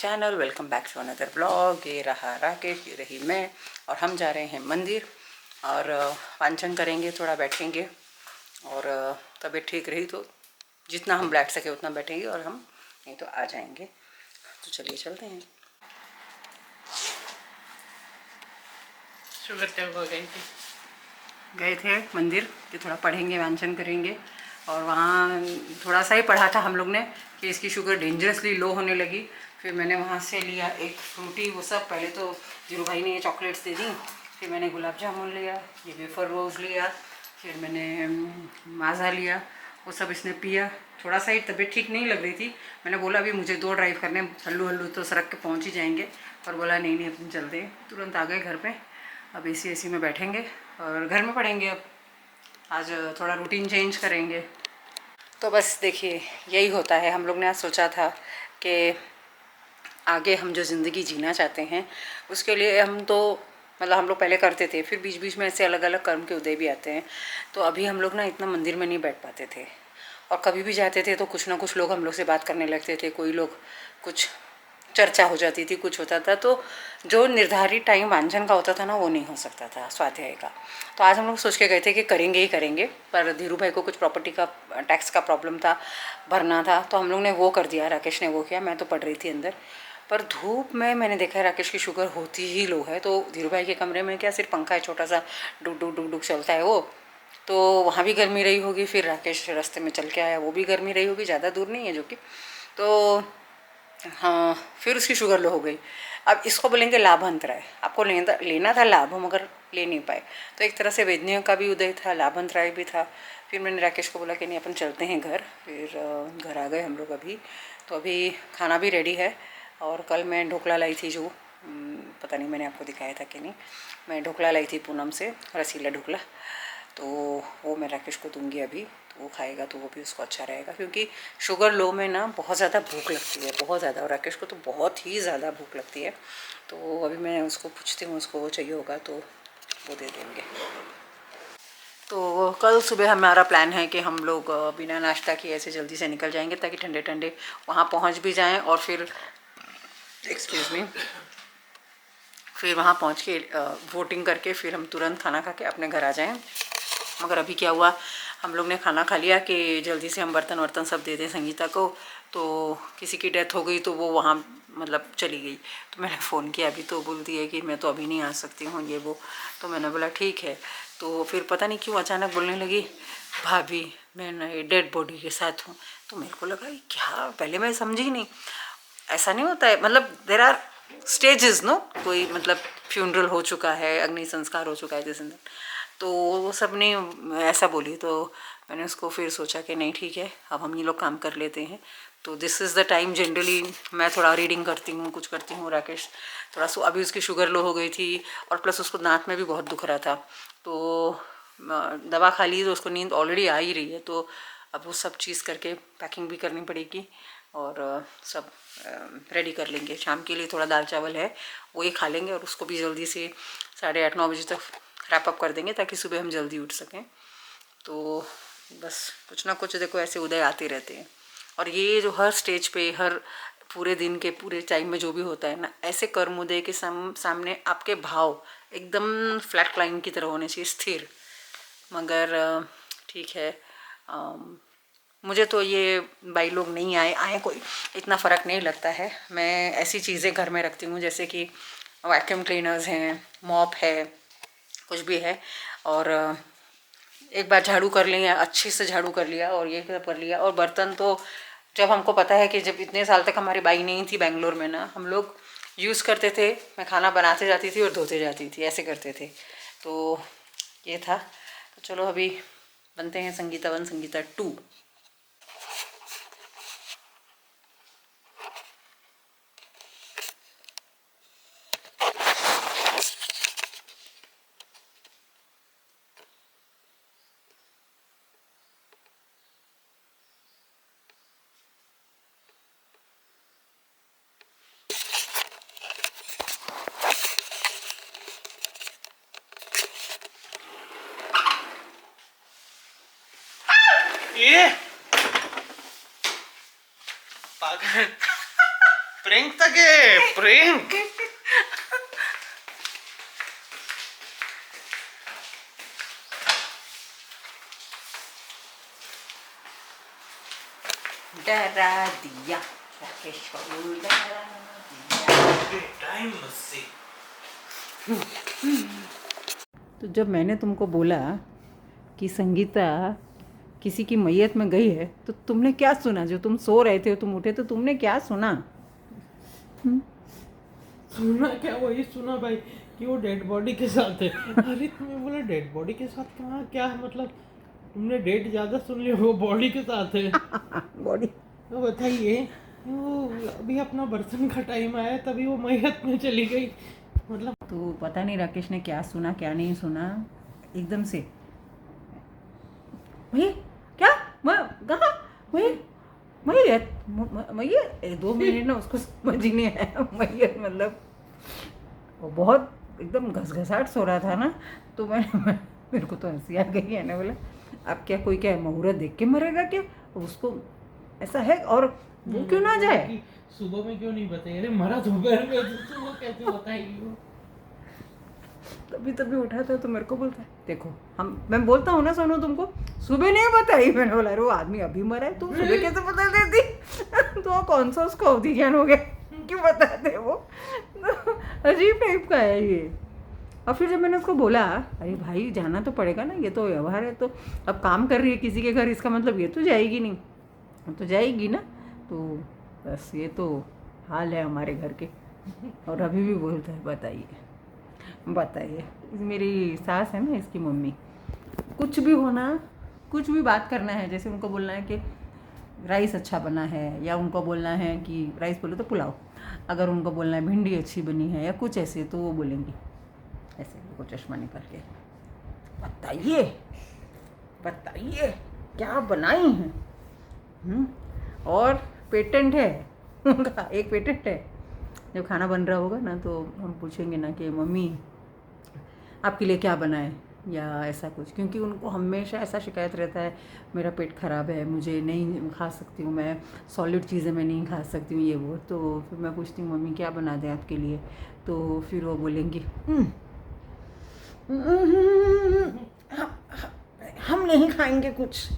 Channel. Welcome back to another blog. ये रहा राकेश, ये रही मैं, और हम जा रहे हैं मंदिर और वांचन करेंगे, थोड़ा बैठेंगे और तबीयत ठीक रही तो जितना हम बैठ सके उतना बैठेंगे और हम नहीं तो आ जाएंगे। तो चलिए चलते हैं। शुगर तक हो गई थी, गए थे मंदिर कि थोड़ा पढ़ेंगे, वांचन करेंगे और वहाँ थोड़ा सा ही पढ़ा था हम लोग ने कि इसकी शुगर डेंजरसली लो होने लगी। फिर मैंने वहाँ से लिया एक फ्रूटी, वो सब पहले तो जीरू भाई ने ये चॉकलेट्स दे दी, फिर मैंने गुलाब जामुन लिया, ये वेफर रोज़ लिया, फिर मैंने माज़ा लिया, वो सब इसने पिया। थोड़ा सा ही तबीयत ठीक नहीं लग रही थी, मैंने बोला अभी मुझे 2 ड्राइव करने, हल्लू हल्लू तो सड़क के पहुँच ही जाएंगे, पर बोला नहीं नहीं अपन चलते हैं। तुरंत आ गए घर पे। अब एसी में बैठेंगे और घर में पढ़ेंगे। अब आज थोड़ा रूटीन चेंज करेंगे। तो बस देखिए यही होता है। हम लोग ने आज सोचा था कि आगे हम जो ज़िंदगी जीना चाहते हैं उसके लिए हम तो मतलब हम लोग पहले करते थे, फिर बीच बीच में ऐसे अलग अलग कर्म के उदय भी आते हैं। तो अभी हम लोग ना इतना मंदिर में नहीं बैठ पाते थे और कभी भी जाते थे तो कुछ ना कुछ लोग हम लोग से बात करने लगते थे, कोई लोग कुछ चर्चा हो जाती थी, कुछ होता था। तो जो निर्धारित टाइम वांचन का होता था ना वो नहीं हो सकता था स्वाध्याय का। तो आज हम लोग सोच के गए थे कि करेंगे ही करेंगे, पर धीरू भाई को कुछ प्रॉपर्टी का टैक्स का प्रॉब्लम था, भरना था, तो हम लोग ने वो कर दिया। राकेश ने वो किया, मैं तो पढ़ रही थी अंदर। पर धूप में मैंने देखा है राकेश की शुगर होती ही लो है। तो धीरू भाई के कमरे में क्या सिर्फ पंखा है, छोटा सा डुक डुक डुक डुक चलता है वो, तो वहाँ भी गर्मी रही होगी। फिर राकेश रास्ते में चल के आया, वो भी गर्मी रही होगी, ज़्यादा दूर नहीं है जो कि। तो हाँ, फिर उसकी शुगर लो हो गई। अब इसको बोलेंगे लाभांतराय, आपको लेना था लाभ, मगर ले नहीं पाए। तो एक तरह से वेदनियों का भी उदय था, लाभांतराय भी था। फिर मैंने राकेश को बोला कि नहीं अपन चलते हैं घर। फिर घर आ गए हम लोग अभी। तो अभी खाना भी रेडी है। और कल मैं ढोकला लाई थी, जो पता नहीं मैंने आपको दिखाया था कि नहीं, मैं ढोकला लाई थी पूनम से, रसीला ढोकला। तो वो मैं राकेश को दूंगी अभी, तो वो खाएगा तो वो भी उसको अच्छा रहेगा। क्योंकि शुगर लो में ना बहुत ज़्यादा भूख लगती है, बहुत ज़्यादा, और राकेश को तो बहुत ही ज़्यादा भूख लगती है। तो अभी मैं उसको पूछती हूँ, उसको वो चाहिए होगा तो वो दे देंगे। तो कल सुबह हमारा प्लान है कि हम लोग बिना नाश्ता किए ऐसे जल्दी से निकल जाएंगे ताकि ठंडे ठंडे वहाँ पहुँच भी जाएँ और फिर एक्सक्यूज़ मी, फिर वहाँ पहुँच के वोटिंग करके फिर हम तुरंत खाना खा के अपने घर आ जाएँ। मगर अभी क्या हुआ, हम लोग ने खाना खा लिया कि जल्दी से हम बर्तन वर्तन सब दे दें संगीता को। तो किसी की डेथ हो गई तो वो वहाँ मतलब चली गई। तो मैंने फ़ोन किया अभी, तो बोलती है कि मैं तो अभी नहीं आ सकती हूँ ये वो। तो मैंने बोला ठीक है। तो फिर पता नहीं क्यों अचानक बोलने लगी, भाभी मैं ना ये डेड बॉडी के साथ हूँ। तो मेरे को लगा क्या, पहले मैं समझी नहीं, ऐसा नहीं होता है, मतलब देर आर स्टेजेस नो, कोई मतलब फ्यूनरल हो चुका है, अग्नि संस्कार हो चुका है जैसे, तो वो सब नहीं ऐसा बोली। तो मैंने उसको फिर सोचा कि नहीं ठीक है, अब हम ये लोग काम कर लेते हैं। तो this is the time generally मैं थोड़ा रीडिंग करती हूँ, कुछ करती हूँ। राकेश थोड़ा सो, अभी उसकी शुगर लो हो गई थी और प्लस उसको दांत में भी बहुत दुख रहा था, तो दवा खा ली तो उसको नींद ऑलरेडी आ ही रही है। तो अब वो सब चीज़ करके पैकिंग भी करनी पड़ेगी और सब रेडी कर लेंगे। शाम के लिए थोड़ा दाल चावल है, वो ही खा लेंगे और उसको भी जल्दी से 8:30-9 बजे तक रैप अप कर देंगे ताकि सुबह हम जल्दी उठ सकें। तो बस कुछ ना कुछ देखो ऐसे उदय आते रहते हैं। और ये जो हर स्टेज पे, हर पूरे दिन के पूरे टाइम में जो भी होता है ना, ऐसे कर्म उदय के सामने आपके भाव एकदम फ्लैट लाइन की तरह होने चाहिए, स्थिर। मगर ठीक है, मुझे तो ये भाई लोग नहीं आए कोई इतना फ़र्क नहीं लगता है। मैं ऐसी चीज़ें घर में रखती हूँ जैसे कि वैक्यूम क्लीनर्स हैं, मॉप है, कुछ भी है, और एक बार झाड़ू कर लिया, अच्छे से झाड़ू कर लिया और ये सब कर लिया। और बर्तन तो जब हमको पता है कि जब इतने साल तक हमारी बाई नहीं थी बेंगलोर में ना, हम लोग यूज़ करते थे, मैं खाना बनाते जाती थी और धोते जाती थी, ऐसे करते थे। तो ये था। तो चलो अभी बनते हैं संगीता 1 संगीता 2। ये पागल प्रैंक तक है, प्रैंक। डरा दिया राकेश को, डरा दिया। टाइम से। तो जब मैंने तुमको बोला कि संगीता किसी की मैयत में गई है, तो तुमने क्या सुना? जो तुम सो रहे थे, तुम उठे तो तुमने क्या सुना? सुना क्या? वही सुना भाई कि वो डेड बॉडी के साथ है। अरे तुम्हें बोला डेड बॉडी के साथ कहाँ, क्या मतलब तुमने डेट ज्यादा सुन लिया, वो बॉडी के साथ है। बॉडी तो बताइए, वो अभी अपना बर्तन का टाइम आया तभी वो मैयत में चली गई, मतलब। तो पता नहीं राकेश ने क्या सुना क्या नहीं सुना, एकदम से वही क्या मैं कहा वही मैयत 2 मिनट ना उसको समझ ही नहीं आया। मैयत मतलब वो बहुत एकदम घसघसाहट सो रहा था ना, तो मेरे को तो हंसी आ गई है ना। बोला अब क्या कोई क्या मुहूर्त देख के मरेगा क्या? उसको ऐसा है, और वो क्यों ना जाए? सुबह में क्यों नहीं बताइए? अरे मरा दोपहर में, तो सुबह कैसे बताएगी वो? तभी उठा था तो मेरे को बोलता है देखो, मैं बोलता हूँ ना सोनू तुमको, सुबह नहीं बताई। मैंने बोला अरे वो आदमी अभी मरा है, तुम सुबह कैसे बता देती? तो कौन सा उसका अवधि ज्ञान हो गया, क्यों बताते वो? तो अजीब टाइप का है ये। और फिर जब मैंने उसको बोला अरे भाई जाना तो पड़ेगा ना, ये तो व्यवहार है, तो अब काम कर रही है किसी के घर, इसका मतलब ये तो जाएगी नहीं, तो जाएगी ना। तो बस ये तो हाल है हमारे घर के। और अभी भी बोलता है बताइए। मेरी सास है ना, इसकी मम्मी, कुछ भी होना, कुछ भी बात करना है, जैसे उनको बोलना है कि राइस अच्छा बना है, या उनको बोलना है कि राइस बोलो तो पुलाव, अगर उनको बोलना है भिंडी अच्छी बनी है या कुछ ऐसे, तो वो बोलेंगी ऐसे उनको चश्मा निकाल के, बताइए क्या बनाई हैं? और पेटेंट है उनका, एक पेटेंट है, जब खाना बन रहा होगा ना तो हम पूछेंगे ना कि मम्मी आपके लिए क्या बनाए, या ऐसा कुछ, क्योंकि उनको हमेशा ऐसा शिकायत रहता है मेरा पेट ख़राब है, मुझे नहीं खा सकती हूँ, मैं सॉलिड चीज़ें मैं नहीं खा सकती हूँ, ये वो। तो फिर मैं पूछती हूँ मम्मी क्या बना दें आपके लिए, तो फिर वो बोलेंगी हम नहीं खाएंगे कुछ,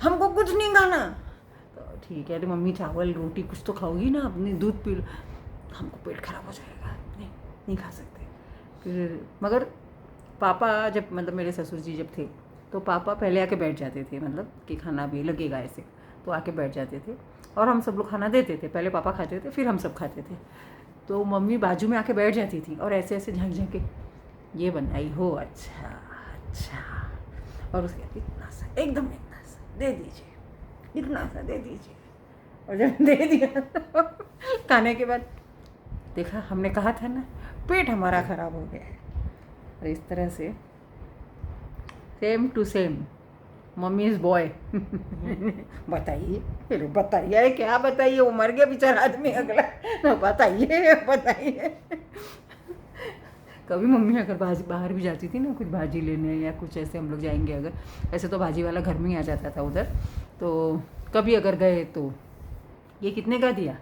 हमको कुछ नहीं खाना। तो ठीक है, तो मम्मी चावल रोटी कुछ तो खाओगी ना, अपनी दूध पी लो, हमको पेट खराब हो जाएगा, नहीं खा सकते। फिर मगर पापा जब, मतलब मेरे ससुर जी जब थे, तो पापा पहले आके बैठ जाते थे, मतलब कि खाना भी लगेगा ऐसे, तो आके बैठ जाते थे और हम सब लोग खाना देते थे। पहले पापा खाते थे, फिर हम सब खाते थे। तो मम्मी बाजू में आके बैठ जाती थी और ऐसे ऐसे झंक के ये बनाई हो, अच्छा, और उसके बाद इतना सा, एकदम इतना सा दे दीजिए, इतना सा दे दीजिए। और जब दे दिया तो खाने के बाद देखा, हमने कहा था ना पेट हमारा ख़राब हो गया है। और इस तरह से same to same mummy is boy. बताइए, फिर बताइए क्या बताइए, वो मर गया बेचारा आदमी अगला, तो बताइए। कभी मम्मी अगर बाहर भी जाती थी ना कुछ भाजी लेने या कुछ ऐसे, हम लोग जाएंगे अगर, ऐसे तो भाजी वाला घर में ही आ जाता था उधर, तो कभी अगर गए तो ये कितने का दिया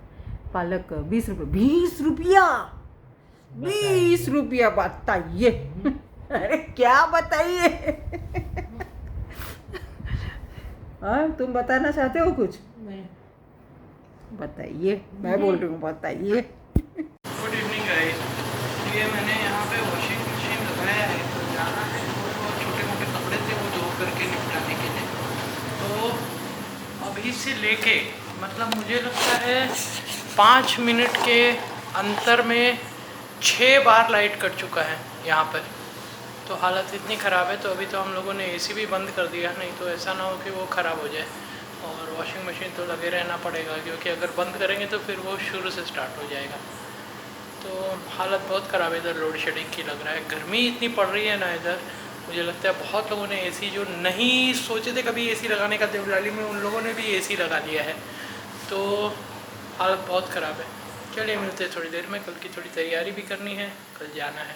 पालक, 20 रुपये, 20 रुपया बताइए। अरे क्या बताइए? हाँ, तुम बताना चाहते हो कुछ? नहीं, बताइए, मैं बोल रही हूँ बताइए। Good evening guys. ये मैंने यहाँ पे वॉशिंग मशीन लगाया है, तो जाना है, वो छोटे मोटे कपड़े थे वो धो करके निपटाने के लिए। तो अभी से लेके मतलब मुझे लगता है 5 मिनट के अंतर में 6 बार लाइट कट चुका है यहाँ पर। तो हालत इतनी ख़राब है। तो अभी तो हम लोगों ने एसी भी बंद कर दिया, नहीं तो ऐसा ना हो कि वो ख़राब हो जाए। और वॉशिंग मशीन तो लगे रहना पड़ेगा, क्योंकि अगर बंद करेंगे तो फिर वो शुरू से स्टार्ट हो जाएगा। तो हालत बहुत ख़राब है, इधर लोड शेडिंग की लग रहा है। गर्मी इतनी पड़ रही है ना इधर, मुझे लगता है बहुत लोगों ने एसी, जो नहीं सोचे थे कभी एसी लगाने का देवलाली में, उन लोगों ने भी एसी लगा लिया है। तो हालत बहुत ख़राब है। चलिए मिलते हैं थोड़ी देर में, कल की थोड़ी तैयारी भी करनी है, कल जाना है।